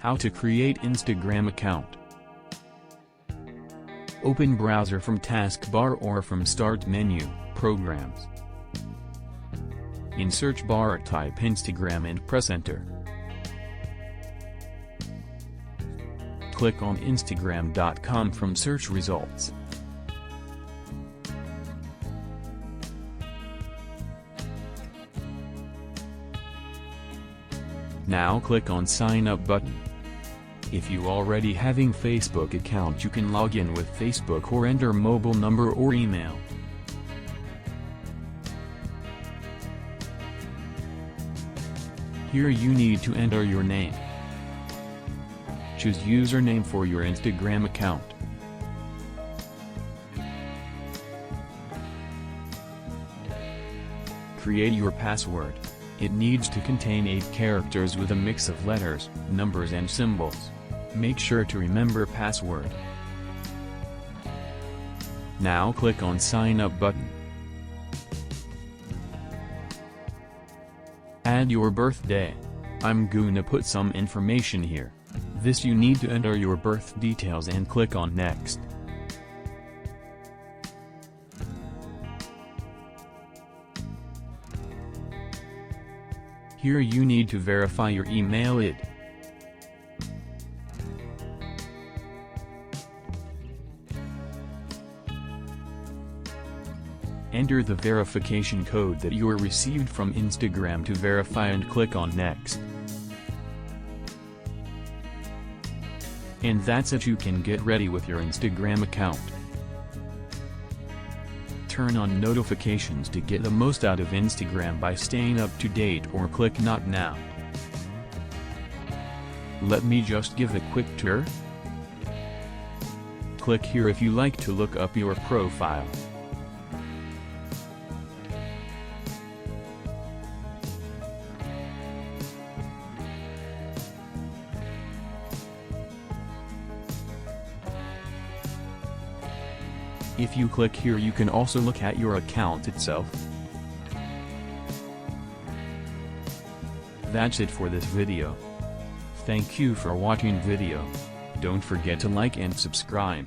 How to create Instagram account. Open browser from taskbar or from start menu, programs. In search bar type Instagram and press enter. Click on Instagram.com from search results. Now click on sign up button. If you already having Facebook account, you can log in with Facebook or enter mobile number or email. Here you need to enter your name. Choose username for your Instagram account. Create your password. It needs to contain 8 characters with a mix of letters, numbers and symbols. Make sure to remember password. Now click on sign up button. Add your birthday. I'm gonna put some information here. This you need to enter your birth details and click on next. Here you need to verify your email ID. Enter the verification code that you received from Instagram to verify and click on next. And that's it, you can get ready with your Instagram account. Turn on notifications to get the most out of Instagram by staying up to date, or click not now. Let me just give a quick tour. Click here if you like to look up your profile. If you click here, you can also look at your account itself. That's it for this video. Thank you for watching video. Don't forget to like and subscribe.